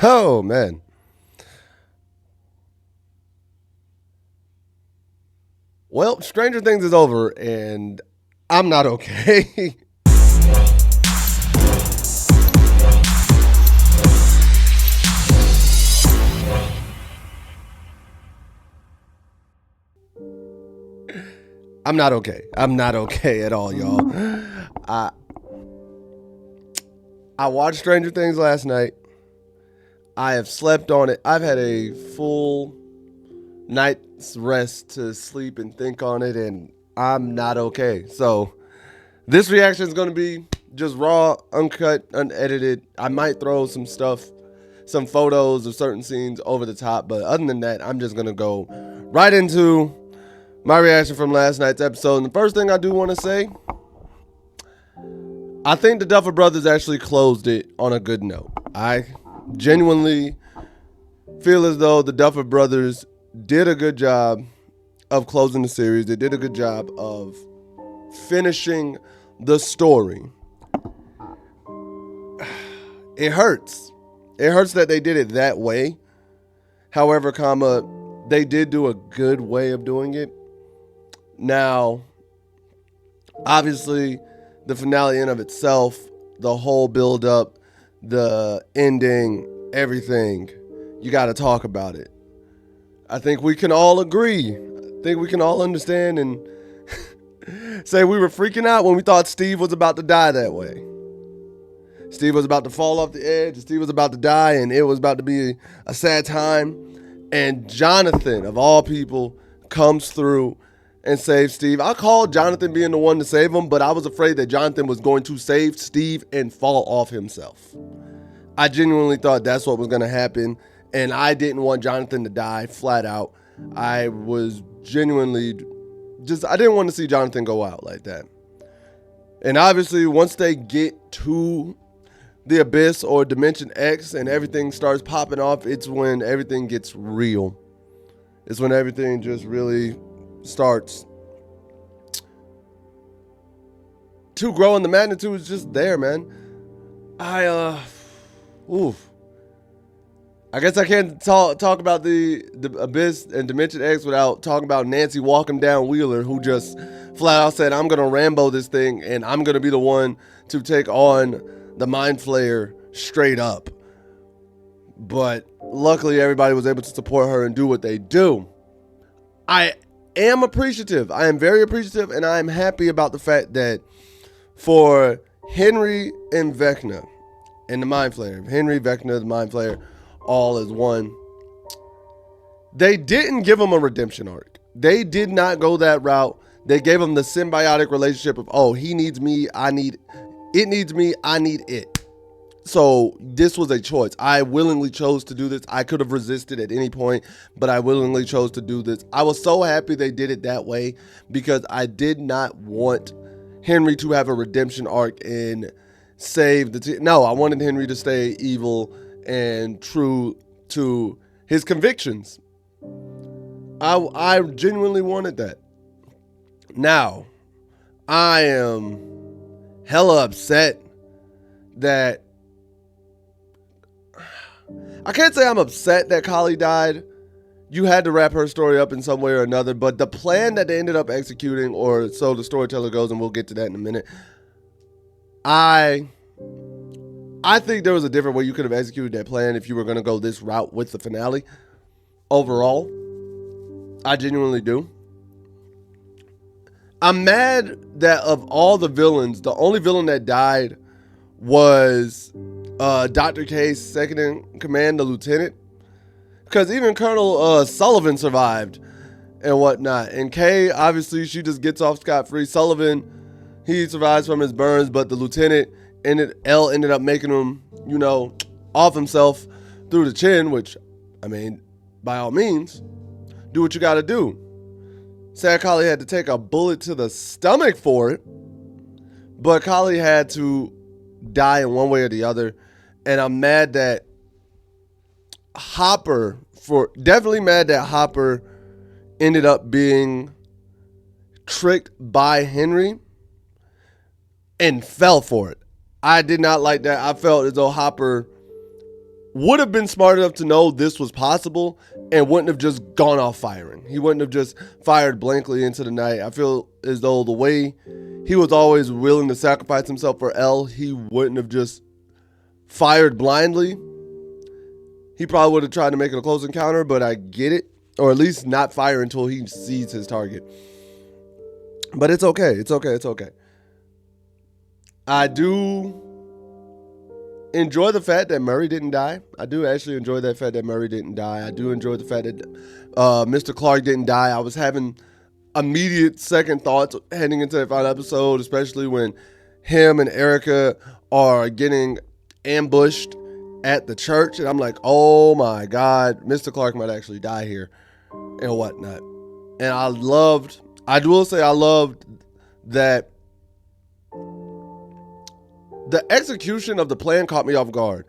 Oh, man. Well, Stranger Things is over, and I'm not okay. I'm not okay. I'm not okay at all, y'all. I I watched Stranger Things last night. I have slept on it. I've had a full night's rest to sleep and think on it, and I'm not okay. So this reaction is going to be just raw, uncut, unedited. I might throw some stuff, some photos of certain scenes over the top, but other than that, I'm just going to go right into my reaction from last night's episode. And the first thing I do want to say, I think the Duffer Brothers actually closed it on a good note. I genuinely feel as though the Duffer Brothers did a good job of closing the series. They did a good job of finishing the story. It hurts. It hurts that they did it that way. However, they did do a good way of doing it. Now, obviously, the finale in of itself, the whole build up, the ending, everything, you got to talk about it. I think we can all agree. I think we can all understand and say we were freaking out when we thought Steve was about to die that way. Steve was about to fall off the edge. Steve was about to die, and it was about to be a sad time. And Jonathan, of all people, comes through and saves Steve. I called Jonathan being the one to save him, but I was afraid that Jonathan was going to save Steve and fall off himself. I genuinely thought that's what was going to happen, and I didn't want Jonathan to die flat out. I was genuinely I didn't want to see Jonathan go out like that. And obviously, once they get to the Abyss or Dimension X and everything starts popping off, it's when everything gets real. It's when everything just really starts to grow, and the magnitude is just there, man. I guess I can't talk about the Abyss and Dimension X without talking about Nancy walking down Wheeler, who just flat out said, I'm going to Rambo this thing, and I'm going to be the one to take on the Mind Flayer straight up. But luckily, everybody was able to support her and do what they do. I am appreciative. I am very appreciative, and I am happy about the fact that for Henry and Vecna and the Mind Flayer, Henry, Vecna, the Mind Flayer, all as one, they didn't give him a redemption arc. They did not go that route. They gave him the symbiotic relationship of, oh, he needs me, I need it. So this was a choice. I willingly chose to do this. I could have resisted at any point, but I willingly chose to do this. I was so happy they did it that way because I did not want Henry to have a redemption arc and save the team. No, I wanted Henry to stay evil and true to his convictions. I genuinely wanted that. Now, I am hella upset that I can't say I'm upset that Kali died. You had to wrap her story up in some way or another, but the plan that they ended up executing, or so the storyteller goes, and we'll get to that in a minute, I think there was a different way you could have executed that plan if you were going to go this route with the finale. Overall, I genuinely do. I'm mad that of all the villains, the only villain that died was Dr. K's second in command, the lieutenant. Because even Colonel Sullivan survived and whatnot. And Kay, obviously, she just gets off scot-free. Sullivan, he survives from his burns, but the lieutenant ended up making him, off himself through the chin, which, I mean, by all means, do what you got to do. Sad Kali had to take a bullet to the stomach for it, but Kali had to die in one way or the other. And I'm mad that Hopper ended up being tricked by Henry and fell for it. I did not like that. I felt as though Hopper would have been smart enough to know this was possible and wouldn't have just gone off firing. He wouldn't have just fired blankly into the night. I feel as though the way he was always willing to sacrifice himself for Elle, he wouldn't have just fired blindly. He probably would have tried to make it a close encounter, but I get it. Or at least not fire until he sees his target. But it's okay. It's okay. It's okay. I do enjoy the fact that Murray didn't die. I do actually enjoy that fact that Murray didn't die. I do enjoy the fact that Mr. Clark didn't die. I was having immediate second thoughts heading into the final episode, especially when him and Erica are getting ambushed at the church. And I'm like, oh my God, Mr. Clark might actually die here and whatnot. And I will say I loved that the execution of the plan caught me off guard.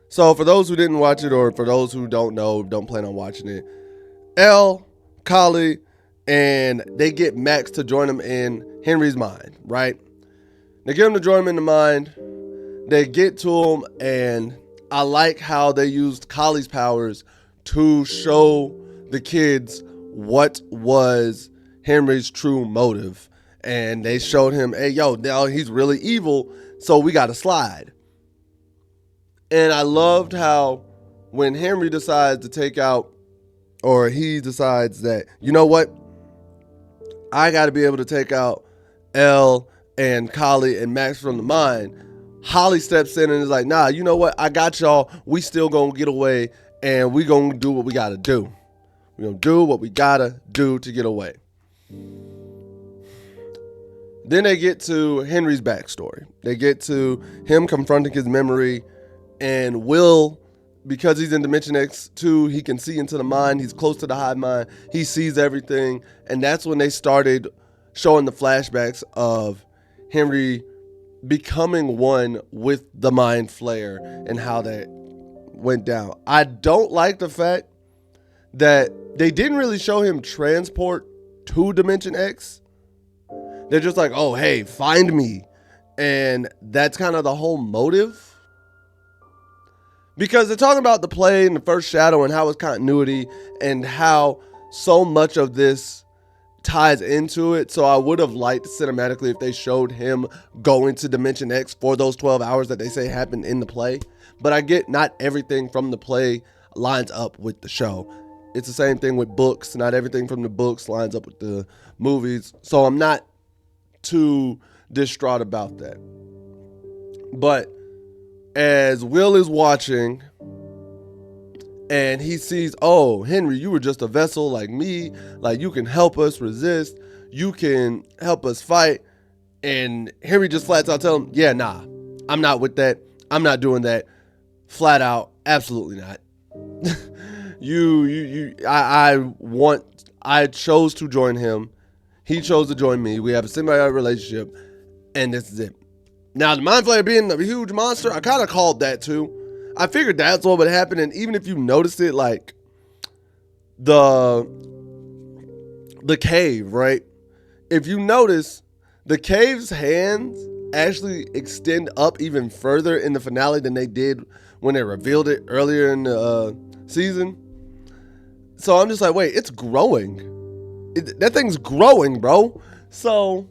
So for those who didn't watch it, or for those who don't know, don't plan on watching it, Elle, Kali, and they get Max to join them in Henry's mind, right? They get him to join them in the mind. They get to him, and I like how they used Kali's powers to show the kids what was Henry's true motive. And they showed him, hey, yo, now he's really evil, so we got to slide. And I loved how when Henry decides to take out, or he decides that, you know what, I got to be able to take out Elle and Kali and Max from the mine, Holly steps in and is like, nah, you know what, I got y'all, we still gonna get away, and we gonna do what we gotta do. We gonna do what we gotta do to get away. Then they get to Henry's backstory. They get to him confronting his memory, and Will, because he's in Dimension X2, he can see into the mind. He's close to the hive mind. He sees everything. And that's when they started showing the flashbacks of Henry becoming one with the Mind Flayer and how that went down. I don't like the fact that they didn't really show him transport to Dimension X. They're just like, oh, hey, find me. And that's kind of the whole motive. Because they're talking about the play and the first shadow and how it's continuity and how so much of this ties into it. So I would have liked cinematically if they showed him going to Dimension X for those 12 hours that they say happened in the play. But I get not everything from the play lines up with the show. It's the same thing with books. Not everything from the books lines up with the movies. So I'm not too distraught about that. But as Will is watching and he sees, oh, Henry, you were just a vessel like me. Like, you can help us resist. You can help us fight. And Henry just flat out tell him, yeah, nah, I'm not with that. I'm not doing that. Flat out, absolutely not. I chose to join him. He chose to join me. We have a symbiotic relationship, and this is it. Now, the Mind Flayer being a huge monster, I kind of called that too. I figured that's what would happen, and even if you notice it, like the cave, right? If you notice, the cave's hands actually extend up even further in the finale than they did when they revealed it earlier in the season. So I'm just like, wait, it's growing. That thing's growing, bro. So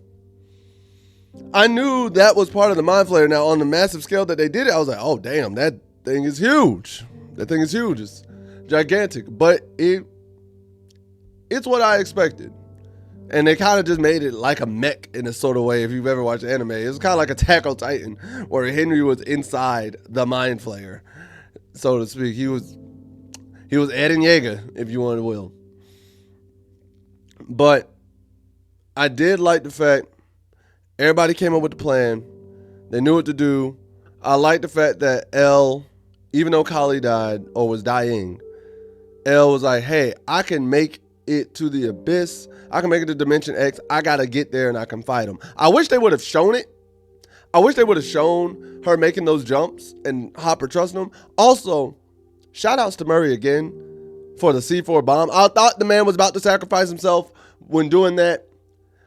I knew that was part of the Mind Flayer. Now, on the massive scale that they did it, I was like, oh, damn, that thing is huge. That thing is huge. It's gigantic. But it's what I expected. And they kind of just made it like a mech in a sort of way, if you've ever watched anime. It was kind of like Attack on Titan, where Henry was inside the Mind Flayer, so to speak. He was Eren Yeager, if you want to will. But I did like the fact everybody came up with the plan. They knew what to do. I like the fact that Elle, even though Kali died or was dying, Elle was like, hey, I can make it to the abyss. I can make it to Dimension X. I got to get there and I can fight them. I wish they would have shown it. I wish they would have shown her making those jumps and Hopper trusting them. Also, shout outs to Murray again for the C4 bomb. I thought the man was about to sacrifice himself when doing that.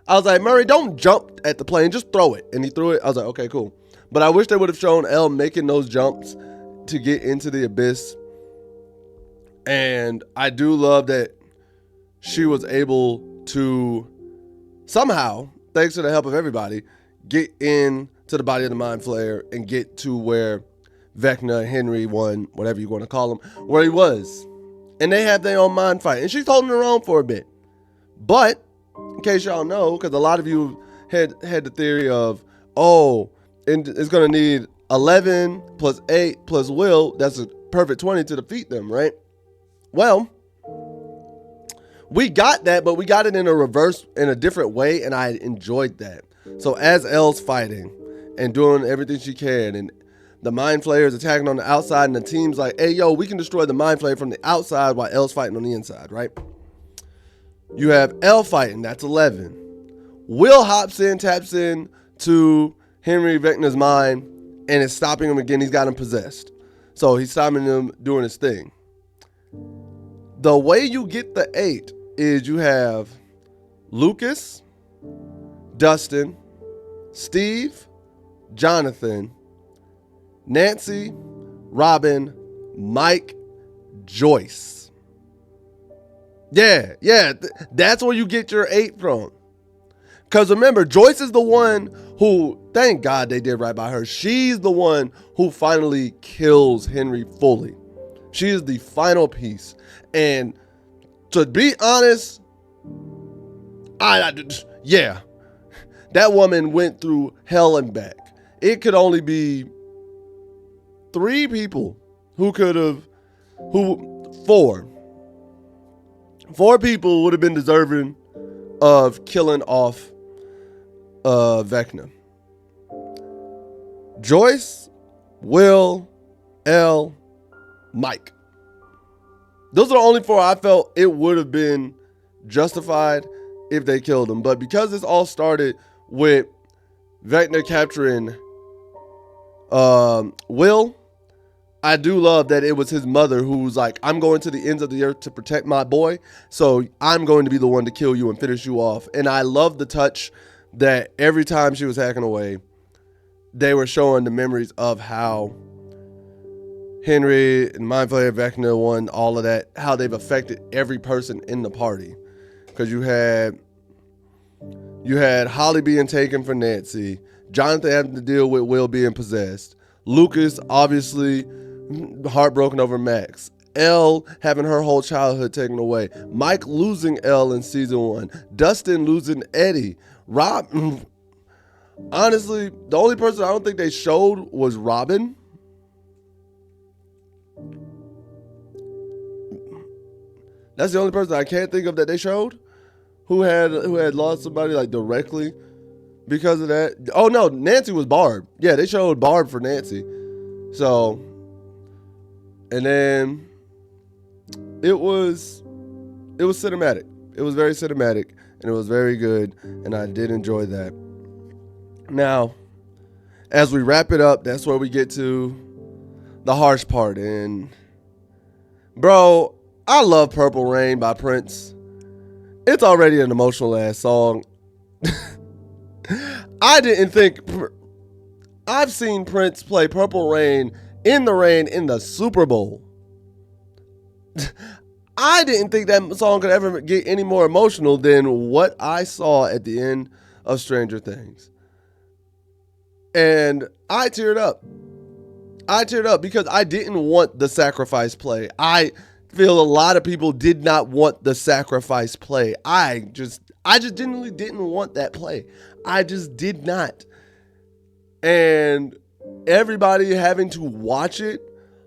I was like, Murray, don't jump at the plane, just throw it. And he threw it. I was like, okay, cool. But I wish they would have shown Elle making those jumps to get into the abyss. And I do love that she was able to somehow, thanks to the help of everybody, get into the body of the Mind Flayer and get to where Vecna, Henry, one, whatever you want to call him, where he was. And they have their own mind fight. And she's holding her own for a bit. But, in case y'all know, because a lot of you had the theory of, oh, and it's going to need 11 plus 8 plus Will. That's a perfect 20 to defeat them, right? Well, we got that, but we got it in a different way, and I enjoyed that. So as Elle's fighting and doing everything she can, and the Mind Flayer is attacking on the outside, and the team's like, hey, yo, we can destroy the Mind Flayer from the outside while Elle's fighting on the inside, right? You have Elle fighting, that's 11. Will hops in, taps in to Henry Vecna's mind, and is stopping him again. He's got him possessed. So he's stopping him doing his thing. The way you get the 8 is you have Lucas, Dustin, Steve, Jonathan, Nancy, Robin, Mike, Joyce. Yeah, that's where you get your 8 from. Because remember, Joyce is the one who, thank God they did right by her. She's the one who finally kills Henry fully. She is the final piece. And to be honest, yeah, that woman went through hell and back. It could only be 3 people four people would have been deserving of killing off Vecna. Joyce, Will, Elle, Mike. Those are the only 4 I felt it would have been justified if they killed him. But because this all started with Vecna capturing Will, I do love that it was his mother who was like, I'm going to the ends of the earth to protect my boy, so I'm going to be the one to kill you and finish you off. And I love the touch that every time she was hacking away, they were showing the memories of how Henry and Mind Flayer, Vecna, One, all of that, how they've affected every person in the party. Because you had Holly being taken for Nancy, Jonathan having to deal with Will being possessed, Lucas obviously heartbroken over Max, Elle having her whole childhood taken away, Mike losing Elle in season 1, Dustin losing Eddie, Rob. Honestly, the only person I don't think they showed was Robin. That's the only person I can't think of that they showed who had lost somebody like directly because of that. Oh no, Nancy was Barb. Yeah, they showed Barb for Nancy. So, and then it was cinematic. It was very cinematic and it was very good, and I did enjoy that. Now, as we wrap it up, that's where we get to the harsh part. And bro, I love Purple Rain by Prince. It's already an emotional ass song. I didn't think I've seen Prince play Purple Rain in the Super Bowl. I didn't think that song could ever get any more emotional than what I saw at the end of Stranger Things. And I teared up. Because I didn't want the sacrifice play. I feel a lot of people did not want the sacrifice play. I just genuinely didn't want that play. I just did not. And everybody having to watch it,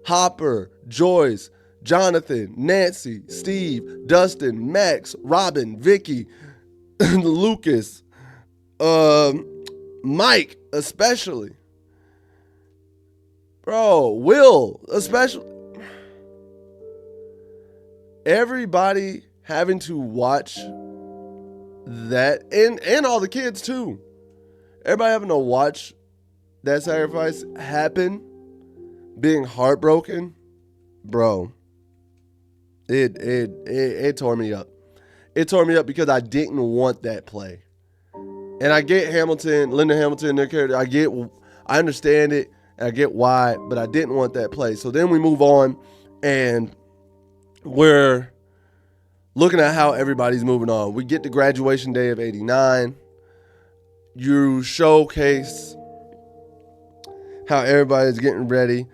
Hopper, Joyce, Jonathan, Nancy, Steve, Dustin, Max, Robin, Vicky, Lucas, Mike especially. Bro, Will especially. Everybody having to watch that, and all the kids too. Everybody having to watch that sacrifice happen, being heartbroken, bro. It tore me up. It tore me up because I didn't want that play. And I get Linda Hamilton, their character. I understand it. And I get why, but I didn't want that play. So then we move on, and we're looking at how everybody's moving on. We get to graduation day of 89. You showcase how everybody's getting ready.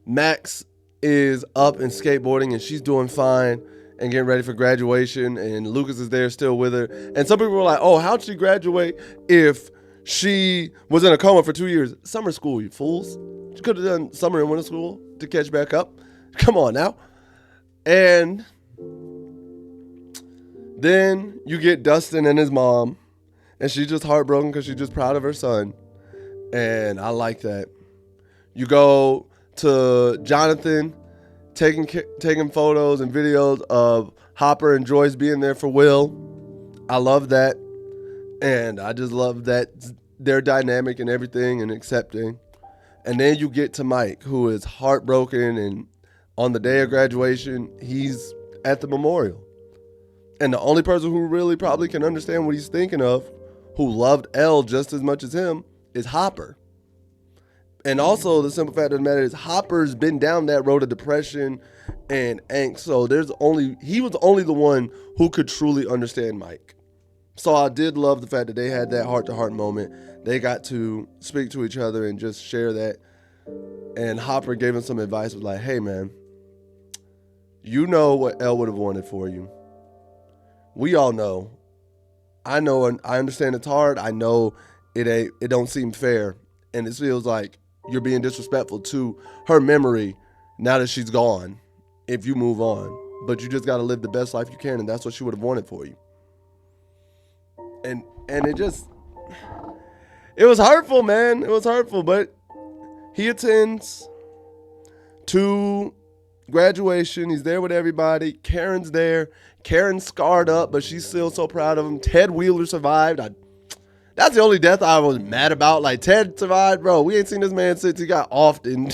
Max is up and skateboarding, and she's doing fine and getting ready for graduation, and Lucas is there still with her. And some people were like, oh, how'd she graduate if she was in a coma for 2 years? Summer school, you fools. She could have done summer and winter school to catch back up. Come on now. And then you get Dustin and his mom, and she's just heartbroken because she's just proud of her son. And I like that. You go to Jonathan taking photos and videos of Hopper and Joyce being there for Will. I love that. And I just love that their dynamic and everything and accepting. And then you get to Mike, who is heartbroken, and on the day of graduation, he's at the memorial. And the only person who really probably can understand what he's thinking of, who loved Elle just as much as him, is Hopper. And also, the simple fact of the matter is Hopper's been down that road of depression and angst. So he was only the one who could truly understand Mike. So I did love the fact that they had that heart-to-heart moment. They got to speak to each other and just share that. And Hopper gave him some advice, was like, hey, man, you know what Elle would have wanted for you. We all know. I know, and I understand it's hard. I know it don't seem fair. And it feels like you're being disrespectful to her memory now that she's gone if you move on. But you just got to live the best life you can, and that's what she would have wanted for you. And it was hurtful, man. It was hurtful, but he attends to graduation. He's there with everybody. Karen's there. Karen's scarred up, but she's still so proud of him. Ted Wheeler survived. That's the only death I was mad about. Like, Ted survived, bro. We ain't seen this man since he got offed in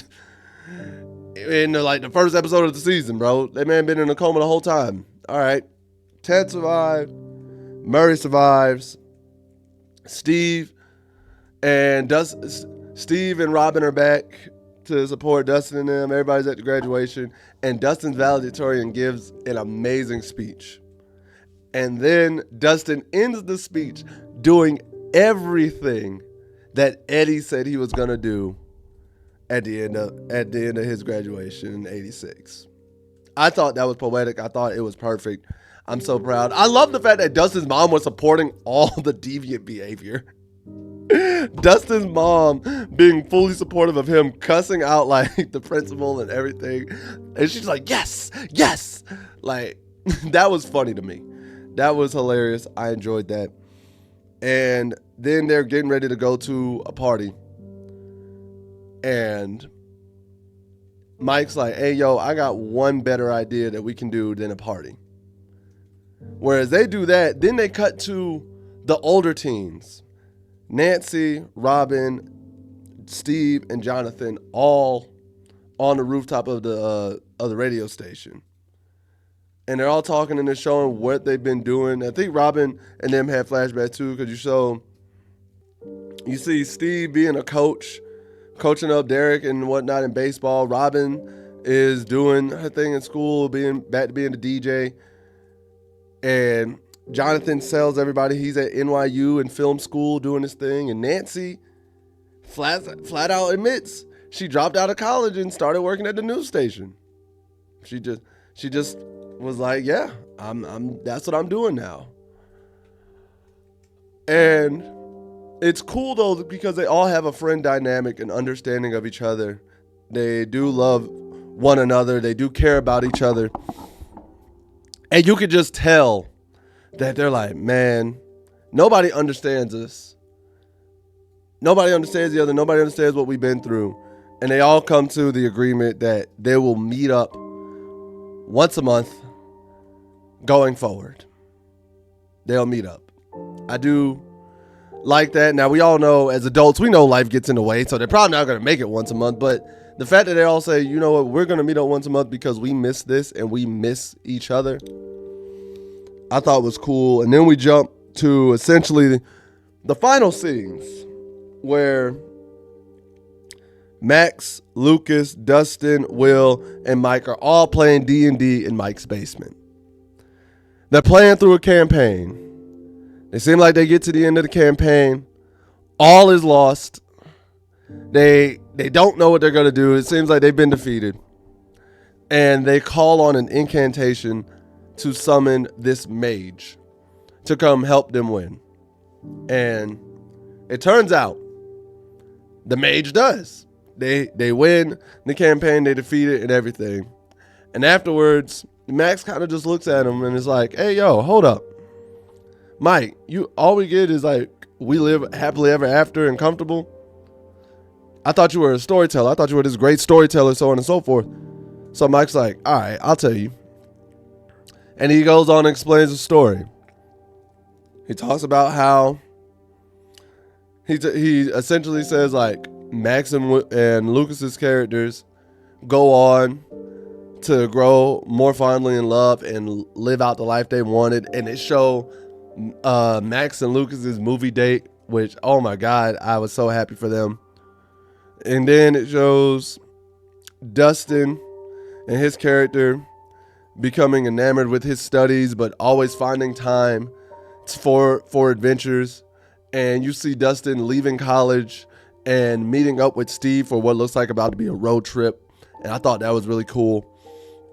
the first episode of the season, bro. That man been in a coma the whole time. All right. Ted survived. Murray survives. Steve and Robin are back to support Dustin and them. Everybody's at the graduation. And Dustin's valedictorian gives an amazing speech. And then Dustin ends the speech doing everything that Eddie said he was going to do at the end of his graduation in 86. I thought that was poetic. I thought it was perfect. I'm so proud. I love the fact that Dustin's mom was supporting all the deviant behavior. Dustin's mom being fully supportive of him, cussing out like the principal and everything. And she's like, yes, yes. Like, that was funny to me. That was hilarious. I enjoyed that. And then they're getting ready to go to a party. And Mike's like, hey, yo, I got one better idea that we can do than a party. Whereas they do that, then they cut to the older teens. Nancy, Robin, Steve, and Jonathan all on the rooftop of the radio station. And they're all talking and they're showing what they've been doing. I think Robin and them had flashbacks too, because you see Steve being a coach, coaching up Derek and whatnot in baseball. Robin is doing her thing in school, being back to being a DJ. And Jonathan tells everybody he's at NYU and film school doing his thing. And Nancy flat out admits she dropped out of college and started working at the news station. She just was like, yeah, that's what I'm doing now. And it's cool though, because they all have a friend dynamic and understanding of each other. They do love one another. They do care about each other. And you could just tell that they're like, man, nobody understands us. Nobody understands the other. Nobody understands what we've been through. And they all come to the agreement that they will meet up once a month going forward. They'll meet up. I do like that. Now, we all know as adults, we know life gets in the way, so they're probably not going to make it once a month. But the fact that they all say, you know what, we're going to meet up once a month because we miss this and we miss each other, I thought was cool. And then we jump to essentially the final scenes where Max, Lucas, Dustin, Will, and Mike are all playing D&D in Mike's basement. They're playing through a campaign. They seem like they get to the end of the campaign. All is lost. They don't know what they're going to do. It seems like they've been defeated. And they call on an incantation to summon this mage to come help them win. And it turns out the mage does. They win the campaign, they defeat it and everything. And afterwards, Max kind of just looks at him and is like, hey, yo, hold up. Mike, all we get is like, we live happily ever after and comfortable. I thought you were a storyteller. I thought you were this great storyteller, so on and so forth. So Mike's like, all right, I'll tell you. And he goes on and explains the story. He talks about how he essentially says like Max and Lucas's characters go on to grow more fondly in love and live out the life they wanted. And it show Max and Lucas's movie date, which, oh my God, I was so happy for them. And then it shows Dustin and his character becoming enamored with his studies, but always finding time for adventures. And you see Dustin leaving college and meeting up with Steve for what looks like about to be a road trip. And I thought that was really cool.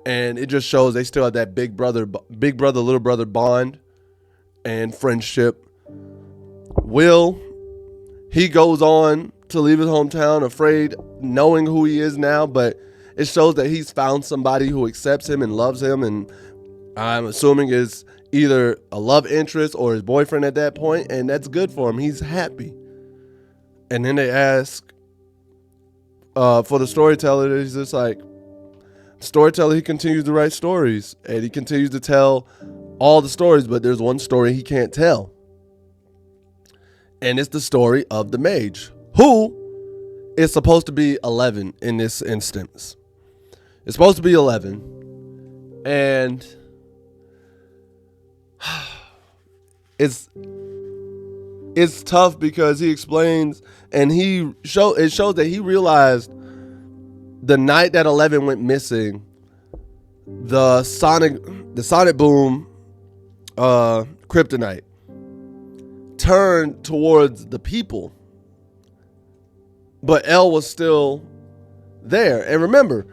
And it just shows they still have that big brother, little brother bond and friendship. Will, he goes on to leave his hometown, afraid, knowing who he is now, but it shows that he's found somebody who accepts him and loves him, and I'm assuming is either a love interest or his boyfriend at that point, and that's good for him. He's happy. And then they ask for the storyteller. He's just like, storyteller, he continues to write stories, and he continues to tell all the stories, but there's one story he can't tell. And it's the story of the mage, who is supposed to be 11 in this instance. It's supposed to be 11. And it's tough because he explains, and it shows that he realized the night that 11 went missing, the sonic boom kryptonite turned towards the people, but Elle was still there. And remember,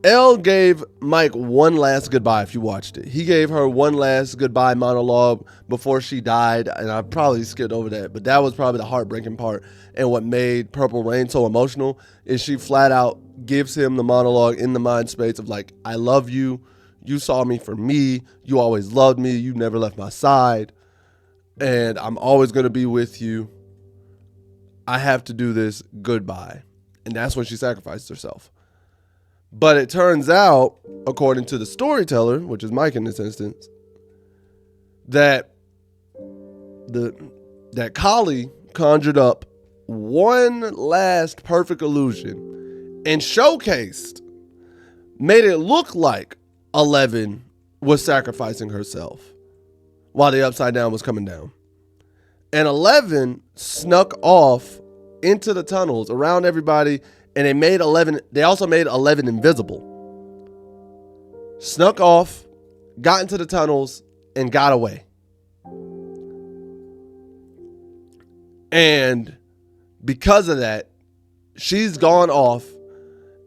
Elle gave Mike one last goodbye. If you watched it, he gave her one last goodbye monologue before she died, and I probably skipped over that, but that was probably the heartbreaking part. And what made Purple Rain so emotional is she flat out gives him the monologue in the mind space of like, I love you, you saw me for me, you always loved me, you never left my side, and I'm always going to be with you. I have to do this, goodbye. And that's when she sacrificed herself. But it turns out, according to the storyteller, which is Mike in this instance, that Kali conjured up one last perfect illusion and showcased, made it look like 11 was sacrificing herself while the Upside Down was coming down. And 11 snuck off into the tunnels around everybody, and they also made 11 invisible. Snuck off, got into the tunnels, and got away. And because of that, she's gone off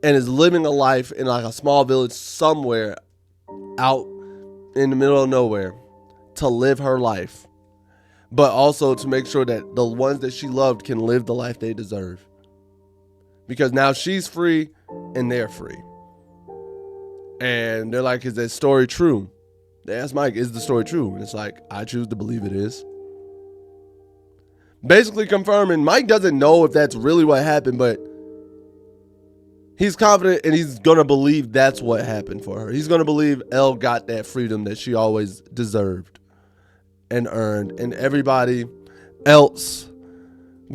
and is living a life in like a small village somewhere out in the middle of nowhere to live her life, but also to make sure that the ones that she loved can live the life they deserve. Because now she's free and they're free. And they're like, is that story true? They ask Mike, is the story true? And it's like, I choose to believe it is. Basically confirming Mike doesn't know if that's really what happened, but he's confident and he's going to believe that's what happened for her. He's going to believe Elle got that freedom that she always deserved and earned. And everybody else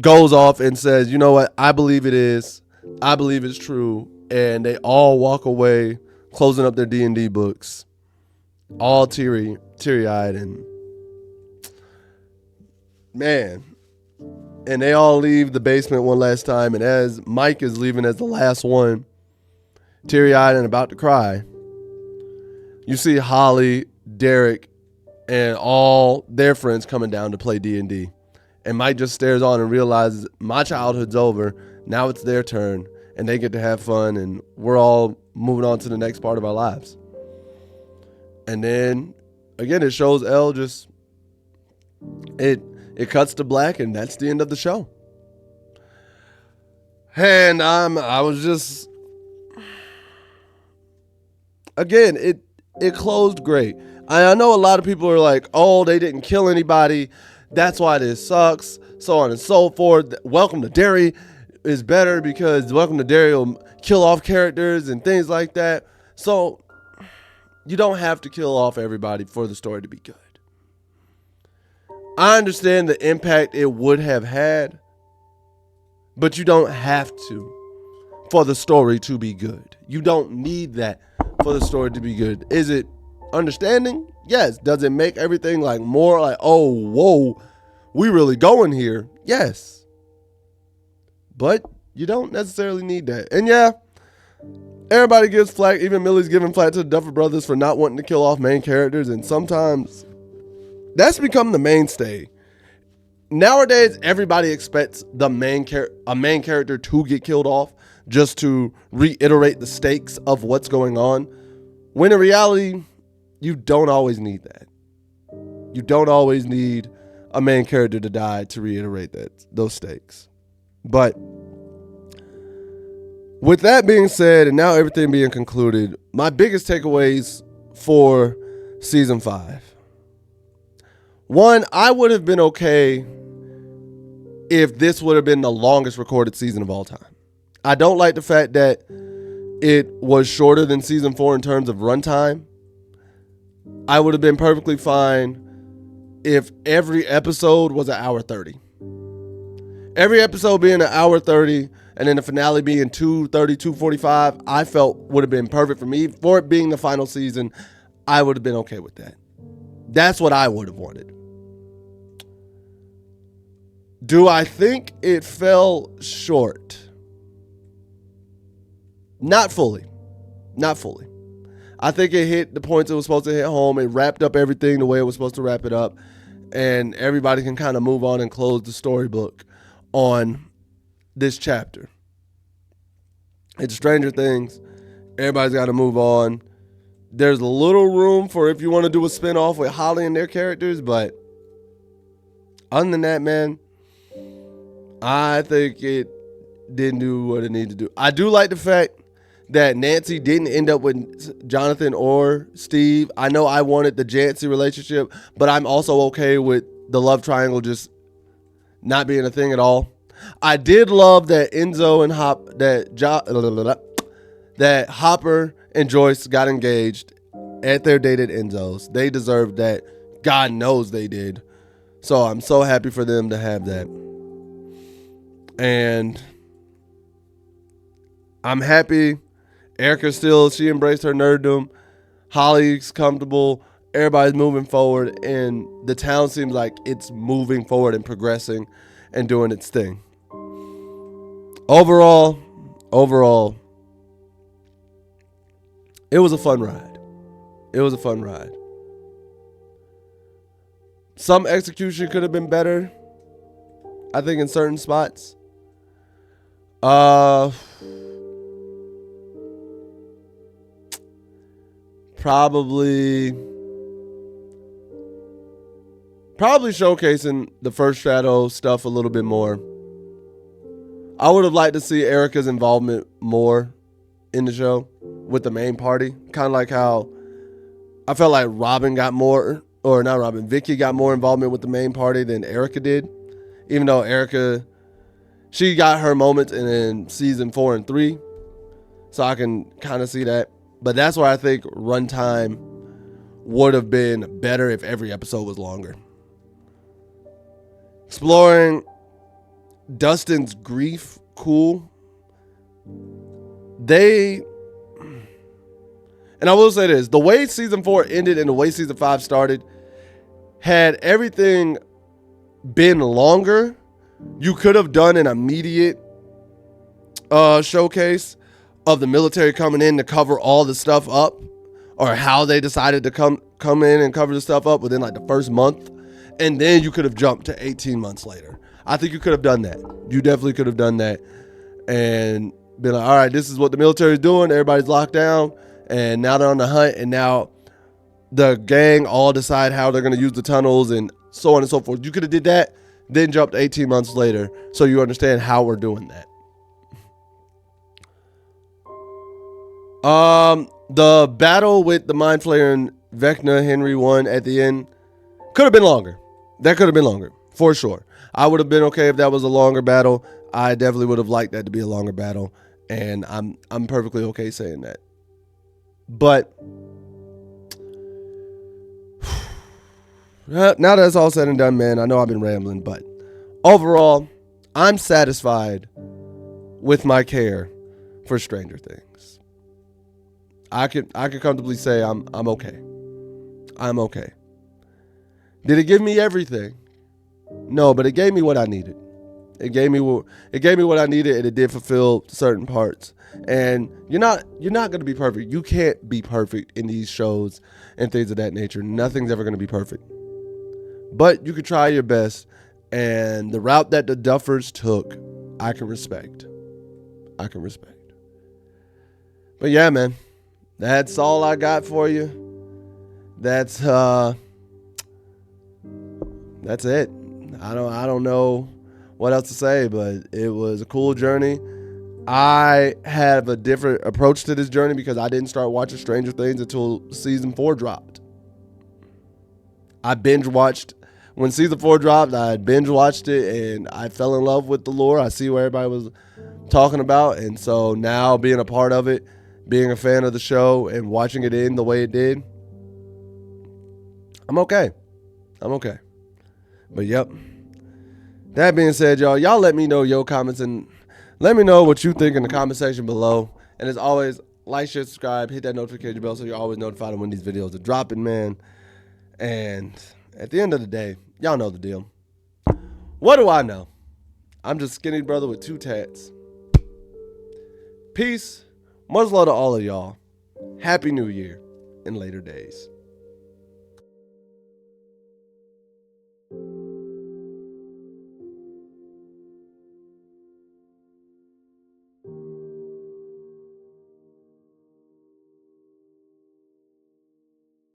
goes off and says, you know what? I believe it is. I believe it's true. And they all walk away, closing up their D&D books, all teary-eyed. And man, And they all leave the basement one last time. And as Mike is leaving as the last one, teary-eyed and about to cry, you see Holly, Derek, and all their friends coming down to play D&D. And Mike just stares on and realizes my childhood's over. Now it's their turn, and they get to have fun, and we're all moving on to the next part of our lives. And then, again, it shows Elle just... It cuts to black, and that's the end of the show. And I was just... Again, it closed great. I know a lot of people are like, oh, they didn't kill anybody. That's why this sucks. So on and so forth. Welcome to Derry is better because Welcome to Derry will kill off characters and things like that. So you don't have to kill off everybody for the story to be good. I understand the impact it would have had, but you don't have to for the story to be good. You don't need that for the story to be good. Is it understanding? Yes. Does it make everything like more like, oh, whoa, we really going here? Yes. But you don't necessarily need that. And yeah, everybody gives flack. Even Millie's giving flack to the Duffer Brothers for not wanting to kill off main characters. And sometimes that's become the mainstay. Nowadays, everybody expects a main character to get killed off just to reiterate the stakes of what's going on. When in reality, you don't always need that. You don't always need a main character to die to reiterate those stakes. But with that being said, and now everything being concluded, my biggest takeaways for season 5. One, I would have been okay if this would have been the longest recorded season of all time. I don't like the fact that it was shorter than season 4 in terms of runtime. I would have been perfectly fine if every episode was an hour 30. Every episode being an hour 30 and then the finale being 2:30, 2:45, I felt would have been perfect for me. For it being the final season, I would have been okay with that. That's what I would have wanted. Do I think it fell short? Not fully. Not fully. I think it hit the points it was supposed to hit home. It wrapped up everything the way it was supposed to wrap it up. And everybody can kind of move on and close the storybook on this chapter. It's Stranger Things. Everybody's got to move on. There's a little room for if you want to do a spinoff with Holly and their characters. But other than that, man, I think it didn't do what it needed to do. I do like the fact that Nancy didn't end up with Jonathan or Steve. I know I wanted the Jancy relationship, but I'm also okay with the love triangle just not being a thing at all. I did love that Enzo and that Hopper and Joyce got engaged at their date at Enzo's. They deserved that. God knows they did. So I'm so happy for them to have that. And I'm happy she embraced her nerddom. Holly's comfortable. Everybody's moving forward. And the town seems like it's moving forward and progressing and doing its thing. Overall, it was a fun ride. Some execution could have been better, I think, in certain spots. Probably showcasing the First Shadow stuff a little bit more. I would have liked to see Erica's involvement more in the show with the main party. Kind of like how I felt like Vicky got more involvement with the main party than Erica did. Even though Erica, she got her moments in season 4 and 3. So I can kind of see that. But that's where I think runtime would have been better if every episode was longer. Exploring Dustin's grief, cool. And I will say this, the way season 4 ended and the way season 5 started, had everything been longer, You could have done an immediate showcase of the military coming in to cover all the stuff up, or how they decided to come in and cover the stuff up within like the first month, and then you could have jumped to 18 months later. I think you could have done that. You definitely could have done that and been like, all right, this is what the military is doing. Everybody's locked down, and now they're on the hunt, and now the gang all decide how they're going to use the tunnels and so on and so forth. You could have did that, then jumped 18 months later, so you understand how we're doing that. The battle with the Mind Flayer and Vecna Henry 1 at the end could have been longer. That could have been longer, for sure. I would have been okay if that was a longer battle. I definitely would have liked that to be a longer battle, and I'm perfectly okay saying that. But now that's all said and done, man, I know I've been rambling, but overall, I'm satisfied with my care for Stranger Things. I can comfortably say I'm okay. I'm okay. Did it give me everything? No, but it gave me what I needed. It gave me what I needed, and it did fulfill certain parts. And you're not going to be perfect. You can't be perfect in these shows and things of that nature. Nothing's ever going to be perfect. But you can try your best, and the route that the Duffers took, I can respect. But yeah, man, that's all I got for you. That's it. I don't know what else to say, but it was a cool journey. I have a different approach to this journey because I didn't start watching Stranger Things until season 4 dropped. I binge watched when season 4 dropped. I binge watched it and I fell in love with the lore. I see what everybody was talking about, and so now being a part of it, being a fan of the show and watching it in the way it did, I'm okay. But yep. That being said, y'all let me know your comments and let me know what you think in the comment section below. And as always, like, share, subscribe, hit that notification bell so you're always notified of when these videos are dropping, man. And at the end of the day, y'all know the deal. What do I know? I'm just a skinny brother with 2 tats. Peace. Much love to all of y'all. Happy New Year in later days.